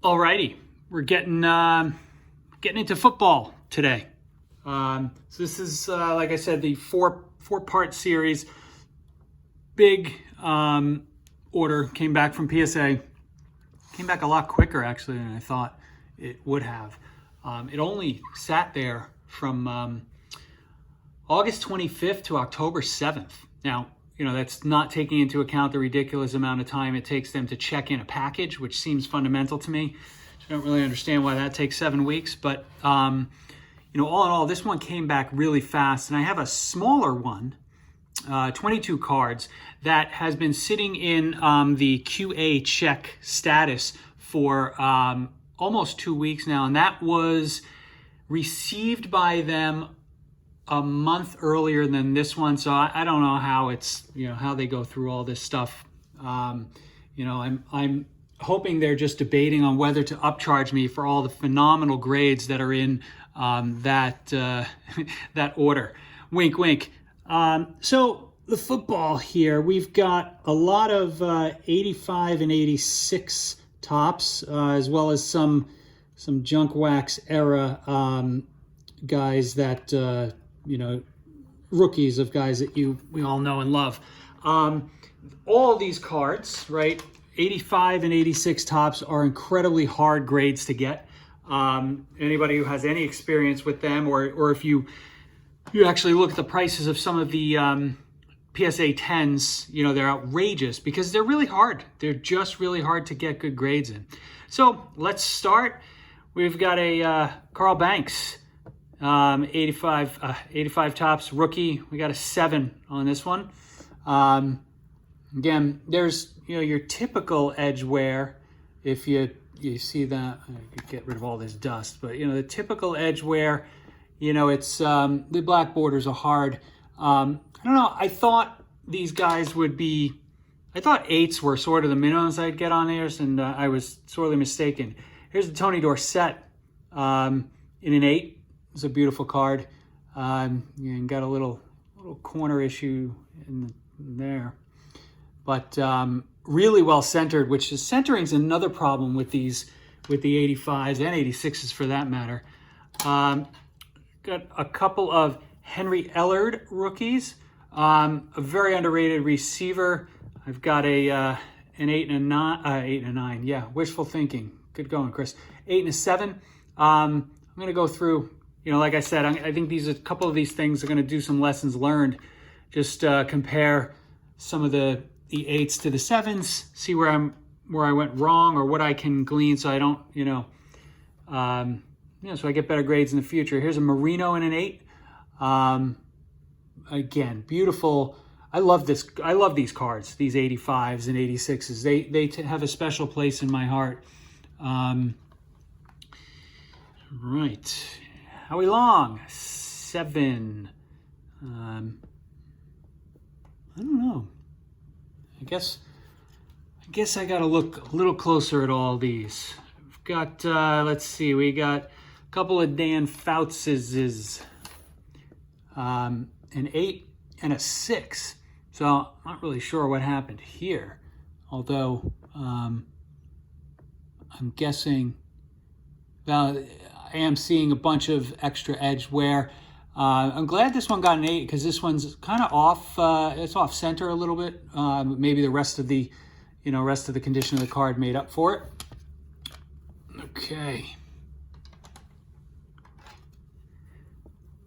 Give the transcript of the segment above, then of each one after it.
Alrighty, we're getting into football today. So this is, like I said, the four-part series. Big order came back from PSA. Came back a lot quicker actually than I thought it would have. It only sat there from August 25th to October 7th. Now, that's not taking into account the ridiculous amount of time it takes them to check in a package, which seems fundamental to me. I don't really understand why that takes 7 weeks, but all in all, this one came back really fast. And I have a smaller one, 22 cards, that has been sitting in the QA check status for almost 2 weeks now. And that was received by them a month earlier than this one, so I don't know how it's how they go through all this stuff. I'm hoping they're just debating on whether to upcharge me for all the phenomenal grades that are in that order. Wink, wink. So the football here, we've got a lot of 85 and 86 tops, as well as some junk wax era guys that. Rookies of guys that we all know and love. All of these cards, right, 85 and 86 tops are incredibly hard grades to get. Anybody who has any experience with them, or if you actually look at the prices of some of the PSA 10s, they're outrageous because they're really hard. They're just really hard to get good grades in. So let's start. We've got a Carl Banks. 85 tops rookie. We got a 7 on this one. Again, there's your typical edge wear. If you see that, I could get rid of all this dust, but the typical edge wear, it's the black borders are hard. I don't know. I thought these guys would be. I thought 8s were sort of the minimums I'd get on theirs, and I was sorely mistaken. Here's the Tony Dorsett in an 8. It's a beautiful card. And got a little corner issue in there, but really well centered. Which is centering's another problem with the 85s and 86s for that matter. Got a couple of Henry Ellard rookies. A very underrated receiver. I've got an 8 and a 9. 8 and a 9. Yeah, wishful thinking. Good going, Chris. 8 and a 7. I'm gonna go through. Like I said, I think a couple of these things are going to do some lessons learned. Just compare some of the 8s to the 7s, see where I went wrong or what I can glean, so I don't, so I get better grades in the future. Here's a Marino in an 8. Again, beautiful. I love this. I love these cards, these 85s and 86s. They have a special place in my heart. Right. Howie Long, 7. I don't know. I guess I got to look a little closer at all these. We've got, let's see, we got a couple of Dan Fouts' an 8 and a 6. So I'm not really sure what happened here. Although I'm guessing, well, I am seeing a bunch of extra edge wear. I'm glad this one got an 8 because this one's kind of off. It's off center a little bit. Maybe the rest of the condition of the card made up for it. Okay.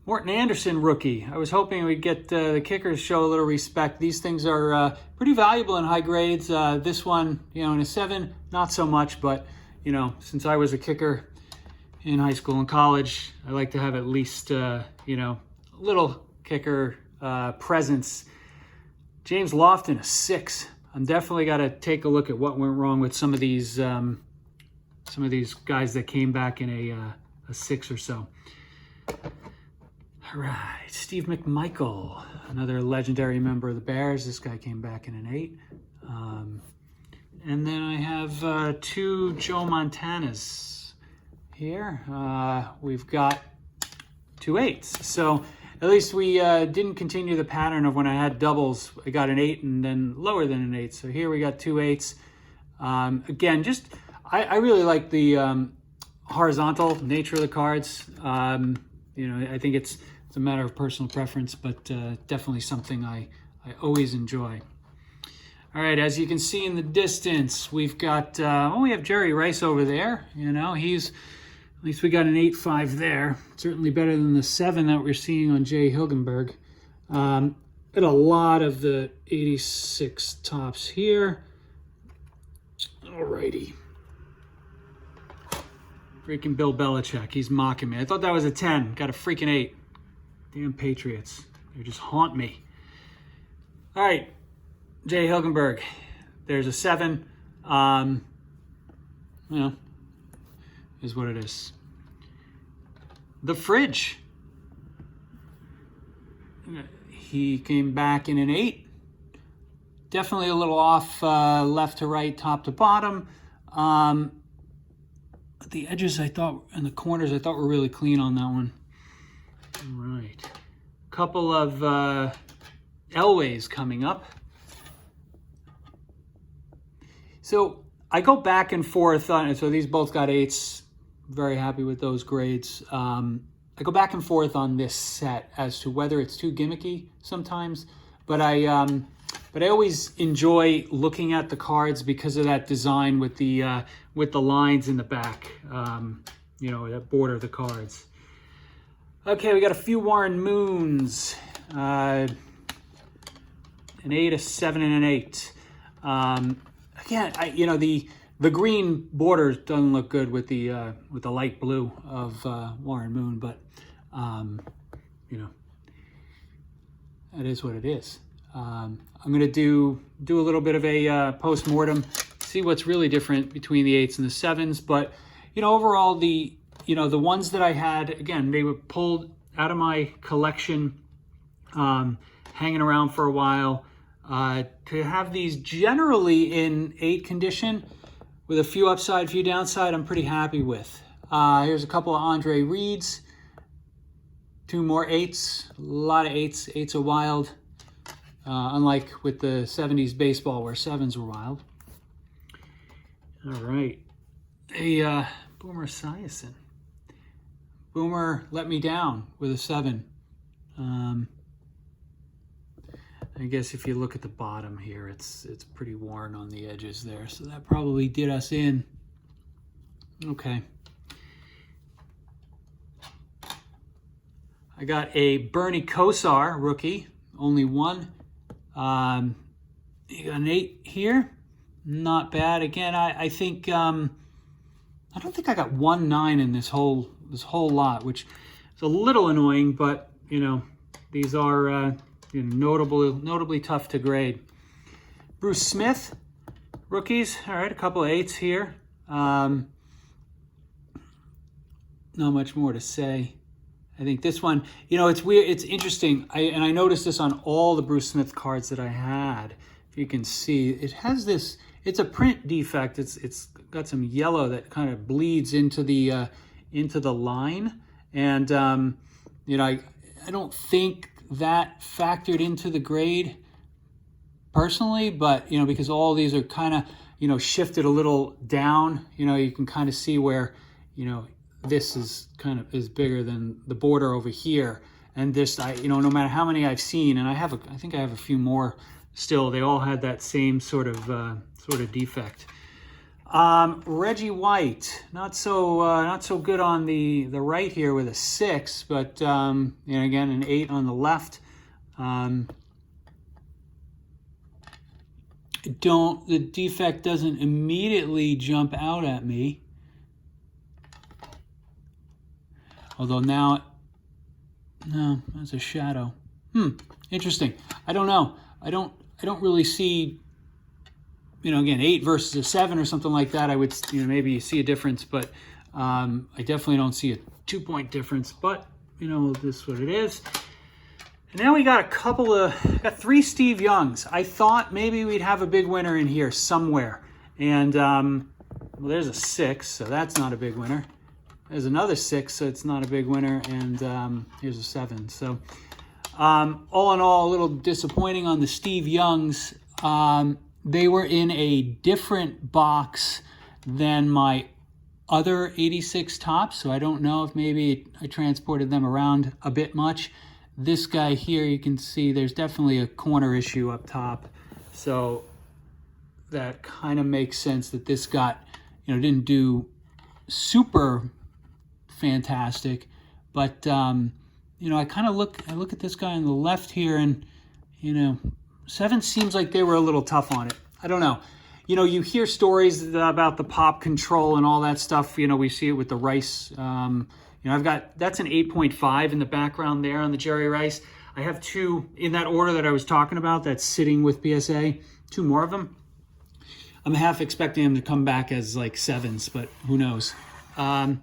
Morton Anderson rookie. I was hoping we'd get the kickers show a little respect. These things are pretty valuable in high grades. This one, in a 7, not so much. But since I was a kicker in high school and college, I like to have at least, a little kicker presence. James Lofton, a 6. I'm definitely got to take a look at what went wrong with some of these guys that came back in a 6 or so. All right, Steve McMichael, another legendary member of the Bears. This guy came back in an 8. And then I have 2 Joe Montanas. Here, we've got 2 8s. So at least we didn't continue the pattern of when I had doubles. I got an 8 and then lower than an 8. So here we got 2 8s. Again, just I really like the horizontal nature of the cards. You know, I think it's a matter of personal preference, but definitely something I always enjoy. All right, as you can see in the distance, we've got, we have Jerry Rice over there. You know, at least we got an 8.5 there. Certainly better than the 7 that we're seeing on Jay Hilgenberg. Got a lot of the 86 tops here. All righty. Freaking Bill Belichick, he's mocking me. I thought that was a 10, got a freaking 8. Damn Patriots, they just haunt me. All right, Jay Hilgenberg, there's a 7. You know, is what it is. The Fridge, he came back in an 8. Definitely a little off left to right, top to bottom. The edges, I thought, and the corners, I thought were really clean on that one. All right. Couple of Elways coming up. So I go back and forth on it. So these both got 8s. Very happy with those grades. I go back and forth on this set as to whether it's too gimmicky sometimes, but I always enjoy looking at the cards because of that design with the lines in the back, you know, that border the cards. Okay, we got a few Warren Moons, an 8, a 7, and an 8. Again, you know, the green border doesn't look good with the light blue of Warren Moon, but you know, that is what it is. I'm going to do a little bit of a post-mortem, see what's really different between the 8s and the 7s. But, you know, overall, the ones that I had, again, they were pulled out of my collection, hanging around for a while. To have these generally in 8 condition with a few upside, few downside, I'm pretty happy with. Here's a couple of Andre Reeds, 2 more 8s, a lot of 8s. 8s are wild. Unlike with the 70s baseball where 7s were wild. All right. A Boomer Esiason. Boomer let me down with a 7. I guess if you look at the bottom here, it's pretty worn on the edges there. So that probably did us in. Okay. I got a Bernie Kosar rookie, only 1. You got an 8 here, not bad. Again, I think I don't think I got 1 9 in this whole lot, which is a little annoying. But you know, these are you know, notably tough to grade. Bruce Smith rookies. All right, a couple of 8s here. Not much more to say. I think this one, you know, it's weird. It's interesting. I noticed this on all the Bruce Smith cards that I had. If you can see, it has this. It's a print defect. It's got some yellow that kind of bleeds into the line, and you know, I don't think that factored into the grade personally, but you know, because all these are kind of, you know, shifted a little down. You know, you can kind of see where, you know, this is bigger than the border over here, and this, you know, no matter how many I've seen, and I think I have a few more still, they all had that same sort of defect. Reggie White, not so good on the right here with a 6, but you know, again, an 8 on the left. The defect doesn't immediately jump out at me. Although now, no, that's a shadow. Interesting. I don't know. I don't really see, you know, again, 8 versus a 7 or something like that. I would, you know, maybe see a difference, but I definitely don't see a 2-point difference. But you know, this is what it is. And now we got got 3 Steve Youngs. I thought maybe we'd have a big winner in here somewhere, and well, there's a 6, so that's not a big winner. There's another 6, so it's not a big winner, and here's a 7. So all in all, a little disappointing on the Steve Youngs. They were in a different box than my other 86 tops, so I don't know if maybe I transported them around a bit much. This guy here, you can see there's definitely a corner issue up top, so that kind of makes sense that this got, didn't do super fantastic, but I kind of look at this guy on the left here, and 7 seems like they were a little tough on it. I don't know. You hear stories about the pop control and all that stuff. We see it with the Rice. I've got, that's an 8.5 in the background there on the Jerry Rice. I have 2 in that order that I was talking about that's sitting with PSA, 2 more of them. I'm half expecting them to come back as like 7s, but who knows. I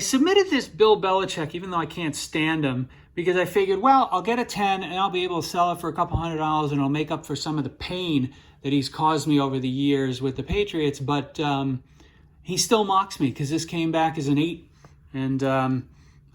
submitted this Bill Belichick, even though I can't stand him, because I figured, well, I'll get a 10 and I'll be able to sell it for a couple $100 and it'll make up for some of the pain that he's caused me over the years with the Patriots. But he still mocks me because this came back as an 8. And I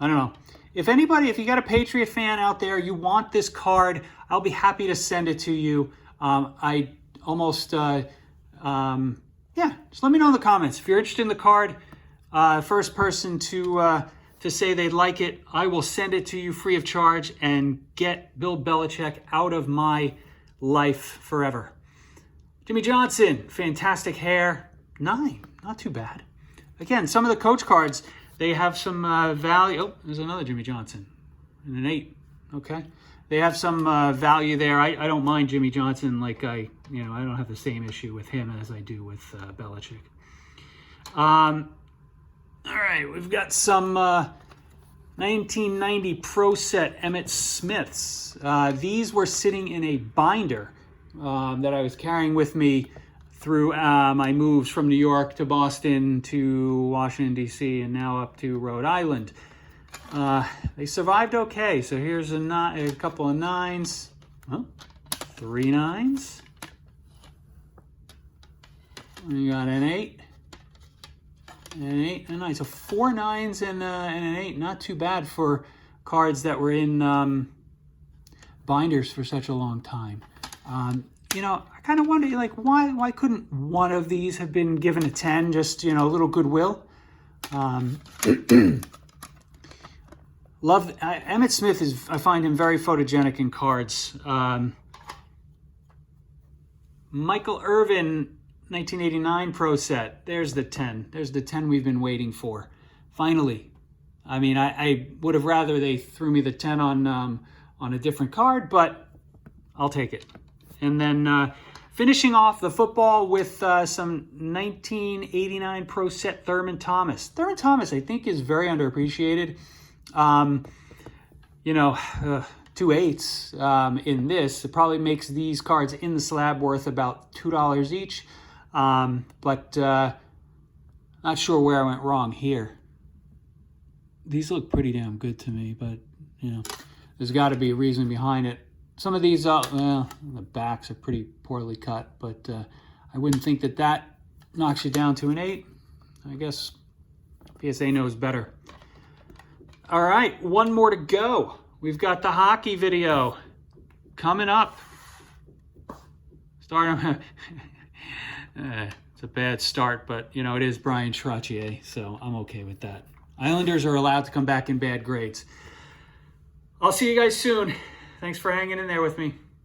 don't know. If you got a Patriot fan out there, you want this card, I'll be happy to send it to you. I almost, just let me know in the comments. If you're interested in the card, first person to say they'd like it, I will send it to you free of charge and get Bill Belichick out of my life forever. Jimmy Johnson, fantastic hair, 9, not too bad. Again, some of the coach cards, they have some value. Oh, there's another Jimmy Johnson, and an 8. Okay, they have some value there. I don't mind Jimmy Johnson, like I don't have the same issue with him as I do with Belichick. All right, we've got some 1990 Pro Set Emmitt Smiths. These were sitting in a binder that I was carrying with me through my moves from New York to Boston to Washington, D.C., and now up to Rhode Island. They survived okay. So here's a couple of 9s. Oh, 3 9s. We got an 8. An 8 and a 9. So 4 9s and an 8. Not too bad for cards that were in binders for such a long time. I kind of wonder, like, why couldn't one of these have been given a 10? Just, a little goodwill. Love Emmitt Smith I find him very photogenic in cards. Michael Irvin, 1989 Pro Set. There's the 10. There's the 10 we've been waiting for. Finally. I mean, I would have rather they threw me the 10 on a different card, but I'll take it. And then finishing off the football with some 1989 Pro Set Thurman Thomas. Thurman Thomas, I think, is very underappreciated. 2 8s in this. It probably makes these cards in the slab worth about $2 each. But not sure where I went wrong here. These look pretty damn good to me, but there's got to be a reason behind it. Some of these, the backs are pretty poorly cut, but I wouldn't think that knocks you down to an 8. I guess PSA knows better. All right, one more to go. We've got the hockey video coming up. It's a bad start, but it is Brian Trottier, so I'm okay with that. Islanders are allowed to come back in bad grades. I'll see you guys soon. Thanks for hanging in there with me.